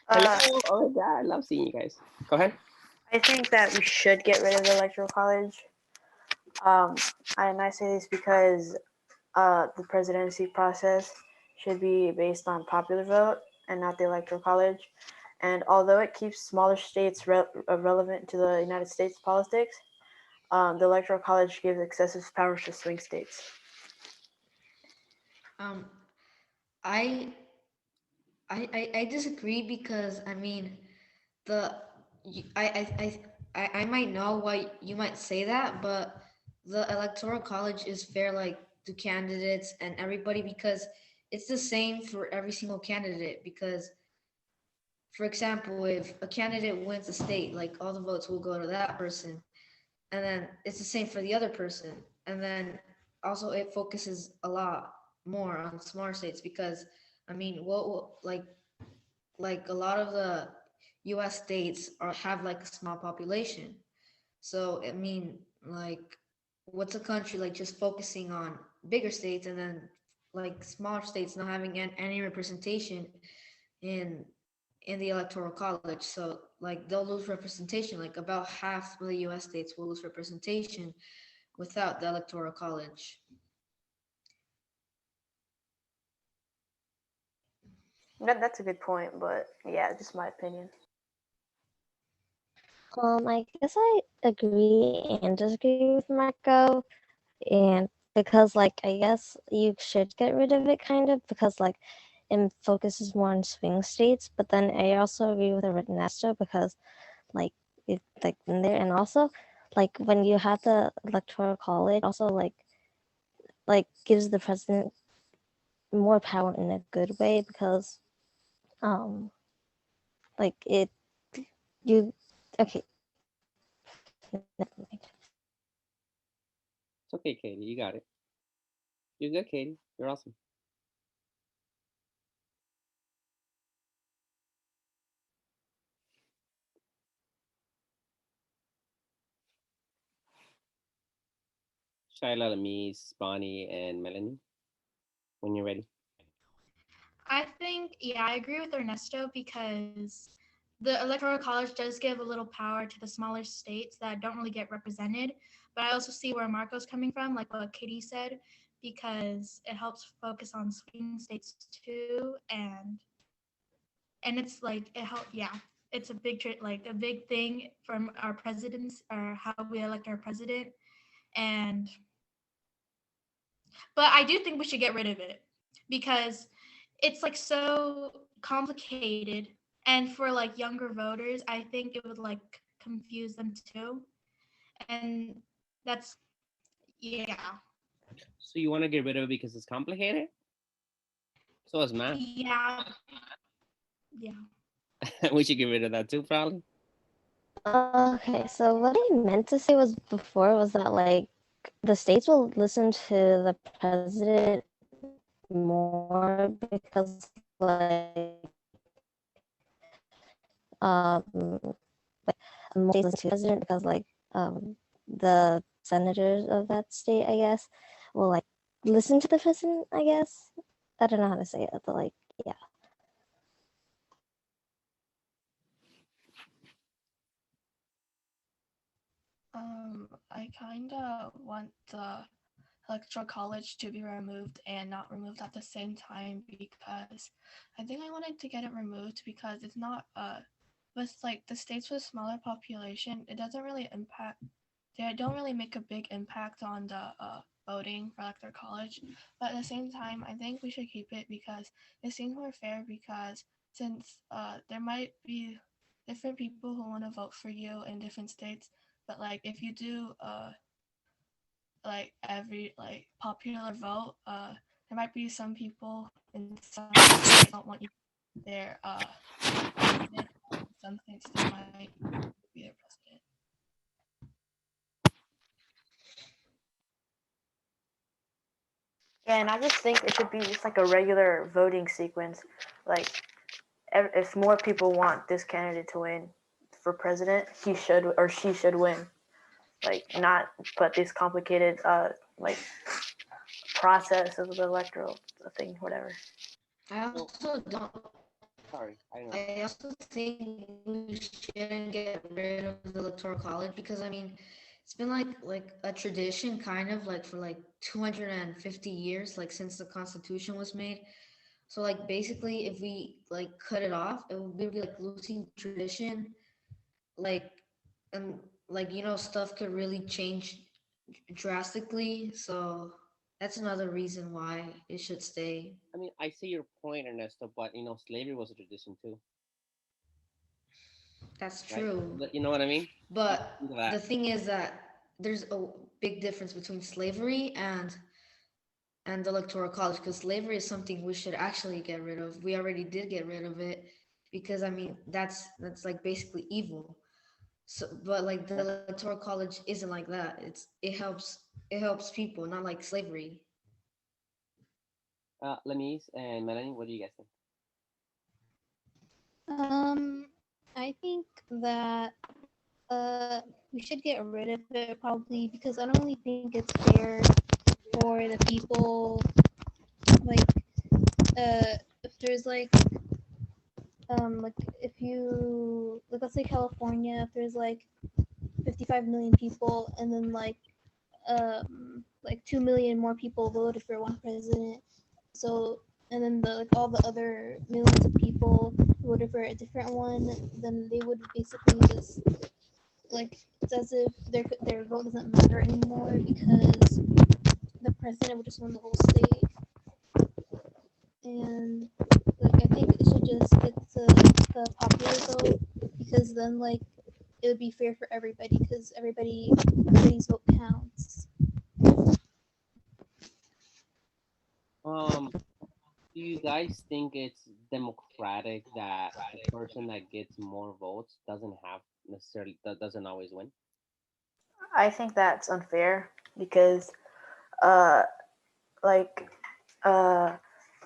Uh, Hello. Oh my God, I love seeing you guys. Go ahead. I think that we should get rid of the electoral college. Um, and I say this because the presidency process should be based on popular vote and not the electoral college. And although it keeps smaller states relevant to the United States politics, the electoral college gives excessive powers to swing states. Um, I I disagree because I mean the I might know why you might say that, but the electoral college is fair like to candidates and everybody because it's the same for every single candidate because for example if a candidate wins a state like all the votes will go to that person and then it's the same for the other person and then also it focuses a lot more on smaller states because I mean like a lot of the US states are have like a small population. So I mean like what's a country like just focusing on bigger states and then like smaller states not having any representation in in the electoral college. So like they'll lose representation. Like about half of the US states will lose representation without the electoral college. That's a good point, but yeah, just my opinion. I guess I agree and disagree with Marco, and because like I guess you should get rid of it kind of because like it focuses more on swing states, but then I also agree with Ernesto because like it like in there and also like when you have the electoral college also like gives the president more power in a good way because um like it you okay. It's okay, Katie. You got it. You're good, Katie. You're awesome. Shyla, Lamise, Bonnie, and Melanie. When you're ready. I think, yeah, I agree with Ernesto because the Electoral College does give a little power to the smaller states that don't really get represented. But I also see where Marco's coming from, like what Katie said, because it helps focus on swing states too, and it's like it help, yeah, it's a big like a big thing from our presidents or how we elect our president, and but I do think we should get rid of it because it's like so complicated and for like younger voters I think it would like confuse them too and that's yeah So you want to get rid of it because it's complicated? So is math. yeah yeah We should get rid of that too, probably. Okay, so what I meant to say was before was that like the states will listen to the president more because like more states listen to the president because like the senators of that state I guess will like listen to the president I guess. I don't know how to say it, but like yeah. I kind of want the electoral college to be removed and not removed at the same time because I think I wanted to get it removed because it's not with like the states with smaller population, it doesn't really impact. They don't really make a big impact on the voting for electoral college. But at the same time, I think we should keep it because it seems more fair because since there might be different people who want to vote for you in different states, but like if you do like every like popular vote, there might be some people in some states don't want you their president. Some states still might be their president. And I just think it should be just like a regular voting sequence. Like, if more people want this candidate to win for president, he should or she should win. Like, not put this complicated like process of the electoral thing, whatever. I also don't Sorry, I don't know. I also think we shouldn't get rid of the electoral college because I mean, it's been like a tradition, kind of like for like 250 years, like since the Constitution was made. So like basically, if we like cut it off, it would be like losing tradition, like and like stuff could really change drastically. So that's another reason why it should stay. I mean, I see your point, Ernesto, but slavery was a tradition too, That's right? true. You know what I mean? But Think of the that. thing is that there's a big difference between slavery and the electoral college because slavery is something we should actually get rid of. We already did get rid of it because I mean that's like basically evil. So but like the Okay. electoral college isn't like that. It helps people, not like slavery. Lemise and Melanie, what do you guys think? Um, I think that we should get rid of it probably because I don't really think it's fair for the people. Like, if there's like if you like, let's say California, if there's like 55 million people, and then like 2 million more people voted for one president. So and then like all the other millions of people voted for a different one, then they would basically just like it's as if their vote doesn't matter anymore because the president would just win the whole state. And like I think it should just stick to the popular vote because then like it would be fair for everybody because everybody's vote counts. Um, do you guys think it's democratic that the person that gets more votes doesn't have necessarily that doesn't always win? I think that's unfair because, uh, like, uh,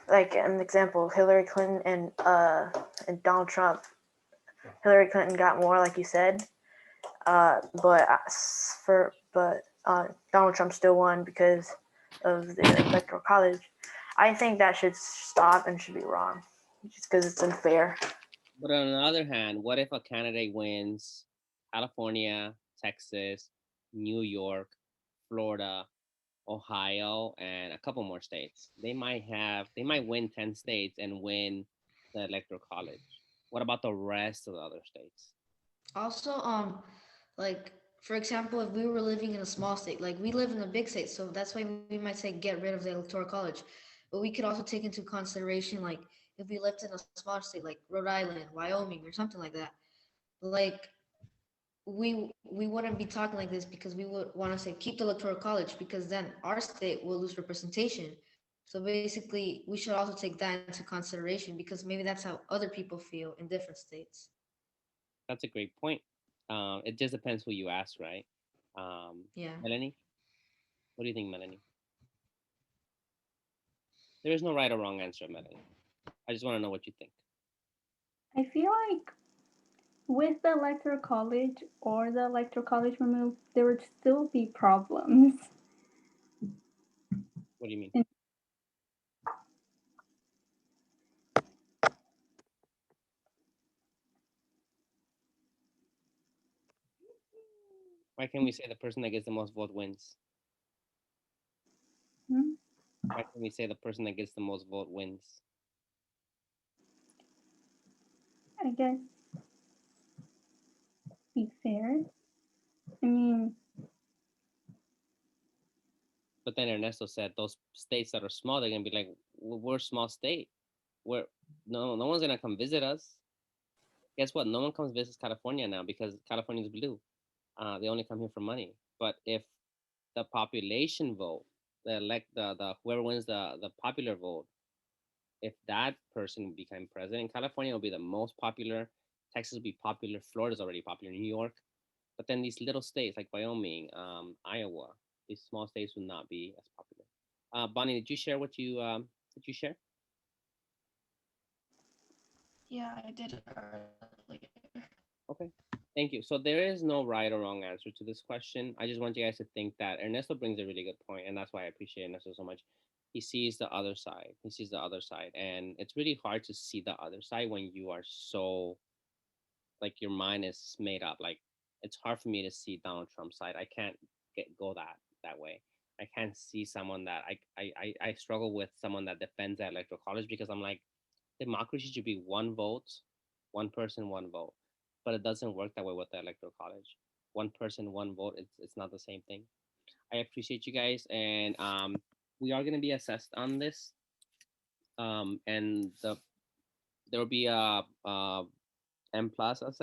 like an example, Hillary Clinton and Donald Trump. Hillary Clinton got more, like you said, but Donald Trump still won because of the electoral college. I think that should stop and should be wrong, just because it's unfair. But on the other hand, what if a candidate wins California, Texas, New York, Florida, Ohio, and a couple more states? They might win 10 states and win the electoral college. What about the rest of the other states? Also, like for example, if we were living in a small state, like we live in a big state, so that's why we might say get rid of the electoral college. But we could also take into consideration like if we lived in a small state like Rhode Island, Wyoming, or something like that. Like we wouldn't be talking like this because we would want to say keep the electoral college because then our state will lose representation. So basically, we should also take that into consideration because maybe that's how other people feel in different states. That's a great point. It just depends who you ask, right? Yeah. Melanie, what do you think, Melanie? There is no right or wrong answer, Melanie. I just want to know what you think. I feel like with the electoral college or the electoral college removed, there would still be problems. What do you mean? And Why can't we say the person that gets the most vote wins? hmm, Why can't we say the person that gets the most vote wins? I guess be fair. I mean, But then Ernesto said those states that are small, they're gonna be like, we're a small state. We're no one's gonna come visit us. Guess what? No one comes visits California now because California is blue. They only come here for money. But if the population vote, the whoever wins the popular vote, if that person became president, California will be the most popular. Texas will be popular. Florida's already popular. New York, but then these little states like Wyoming, Iowa, these small states will not be as popular. Bonnie, did you share what you did you share? Yeah, I did earlier. Okay, thank you. So there is no right or wrong answer to this question. I just want you guys to think that Ernesto brings a really good point, and that's why I appreciate Ernesto so much. he sees the other side. He sees the other side, and it's really hard to see the other side when you are so like your mind is made up. Like it's hard for me to see Donald Trump's side. I can't go that way. I can't see someone that I struggle with someone that defends the electoral college because I'm like democracy should be one vote, one person, one vote, but it doesn't work that way with the electoral college. One person, one vote. It's not the same thing. I appreciate you guys, and we are gonna be assessed on this, and there will be a M plus as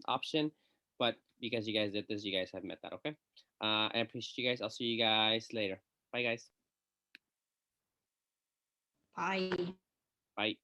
option, but because you guys did this, you guys have met that. Okay, I appreciate you guys. I'll see you guys later. Bye, guys. Bye. Bye.